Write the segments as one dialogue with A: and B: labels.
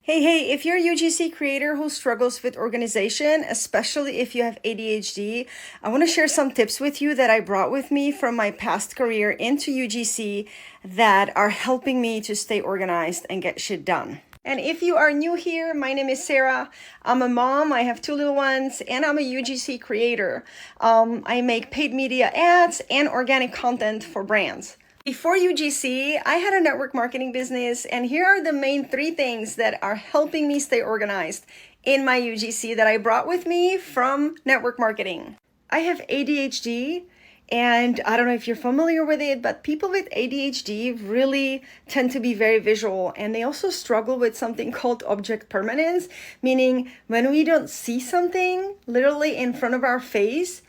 A: Hey, if you're a UGC creator who struggles with organization, especially if you have ADHD, I want to share some tips with you that I brought with me from my past career into UGC that are helping me to stay organized and get shit done. And if you are new here, my name is Sarah. I'm a mom, I have two little ones, and I'm a UGC creator. I make paid media ads and organic content for brands. Before UGC, I had a network marketing business, and here are the main three things that are helping me stay organized in my UGC that I brought with me from network marketing. I have ADHD, and I don't know if you're familiar with it, but people with ADHD really tend to be very visual, and they also struggle with something called object permanence, meaning when we don't see something literally in front of our face,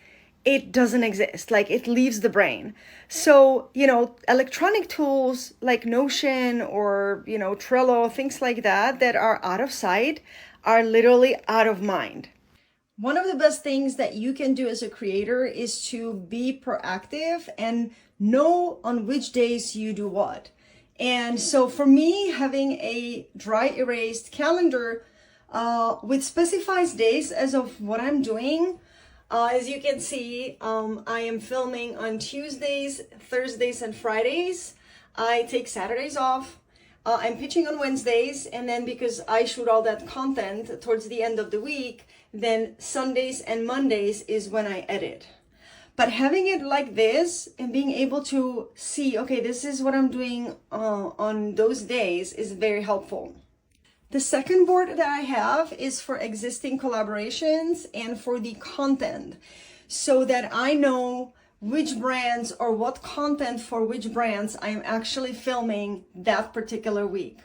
A: it doesn't exist, like it leaves the brain. So, electronic tools like Notion or, Trello, things like that are out of sight are literally out of mind. One of the best things that you can do as a creator is to be proactive and know on which days you do what. And so for me, having a dry erased calendar with specified days as of what I'm doing, as you can see, I am filming on Tuesdays, Thursdays, and Fridays. I take Saturdays off. I'm pitching on Wednesdays, and then because I shoot all that content towards the end of the week, then Sundays and Mondays is when I edit. But having it like this and being able to see, okay, this is what I'm doing on those days is very helpful. The second board that I have is for existing collaborations and for the content, so that I know which brands or what content for which brands I'm actually filming that particular week.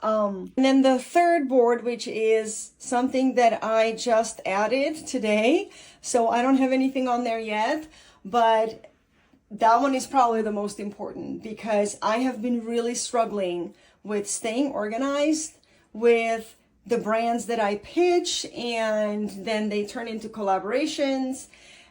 A: And then the third board, which is something that I just added today, so I don't have anything on there yet, but that one is probably the most important because I have been really struggling with staying organized with the brands that I pitch, and then they turn into collaborations.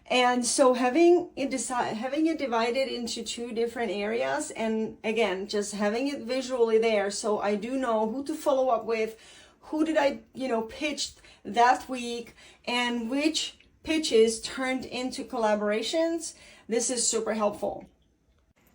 A: And so having it divided into two different areas, and again, just having it visually there, so I do know who to follow up with, who did I, pitch that week, and which pitches turned into collaborations. This is super helpful.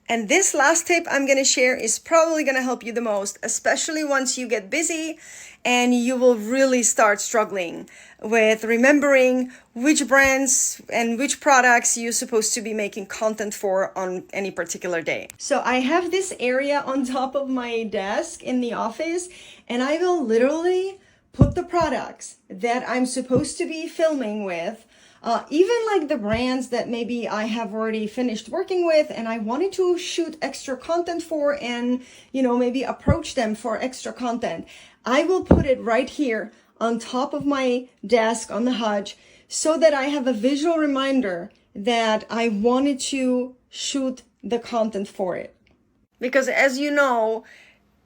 A: And this last tip I'm going to share is probably going to help you the most, especially once you get busy and you will really start struggling with remembering which brands and which products you're supposed to be making content for on any particular day. So I have this area on top of my desk in the office, and I will literally put the products that I'm supposed to be filming with, even like the brands that maybe I have already finished working with and I wanted to shoot extra content for and, maybe approach them for extra content. I will put it right here on top of my desk on the hutch so that I have a visual reminder that I wanted to shoot the content for it. Because as you know,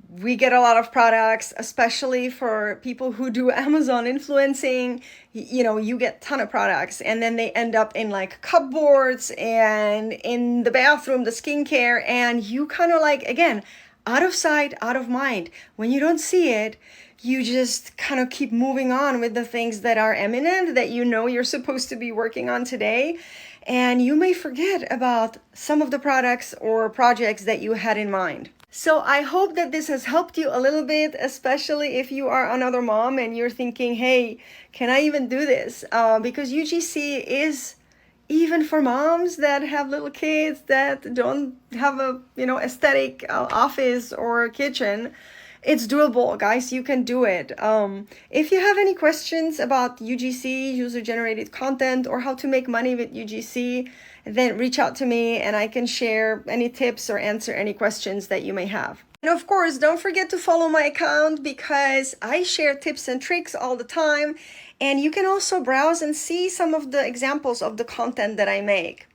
A: we get a lot of products, especially for people who do Amazon influencing. You get a ton of products and then they end up in like cupboards and in the bathroom, the skincare, and you kind of like, again, out of sight, out of mind. When you don't see it, you just kind of keep moving on with the things that are imminent that you're supposed to be working on today. And you may forget about some of the products or projects that you had in mind. So I hope that this has helped you a little bit, especially if you are another mom and you're thinking, hey, can I even do this? Because UGC is even for moms that have little kids that don't have a, aesthetic office or kitchen. It's doable, guys. You can do it. If you have any questions about UGC, user-generated content, or how to make money with UGC, then reach out to me and I can share any tips or answer any questions that you may have. And of course, don't forget to follow my account because I share tips and tricks all the time. And you can also browse and see some of the examples of the content that I make.